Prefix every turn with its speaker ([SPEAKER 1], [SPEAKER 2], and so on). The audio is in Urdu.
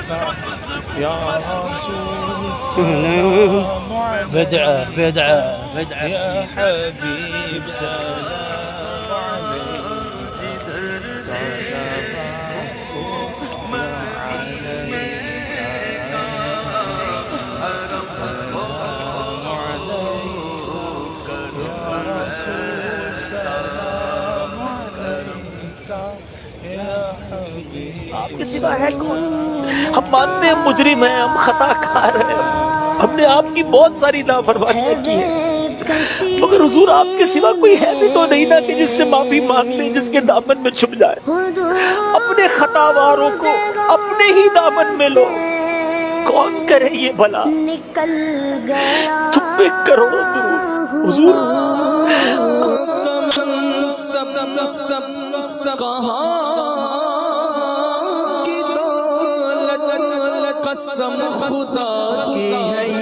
[SPEAKER 1] يا رسول سلام عليك
[SPEAKER 2] بدعة بدعة بدعة
[SPEAKER 1] يا حبيب سلام عليك صلوات الله عليك سلام عليك يا رسول سلام عليك يا حبيب
[SPEAKER 2] آپ کے سوا ہے کون؟ ہم مانتے ہیں مجرم ہیں، ہم خطا کار ہیں، ہم نے آپ کی بہت ساری نافرمانیاں کی ہیں، مگر حضور آپ کے سوا کوئی ہے بھی تو نہیں نا کہ جس سے معافی مانگ لے، جس کے دامن میں چھپ جائے۔ اپنے خطا واروں کو اپنے ہی دامن میں لو، کون کرے یہ بھلا؟ تم پہ کروڑوں درود حضور۔
[SPEAKER 3] کہاں کی دولت قسم خدا کی ہے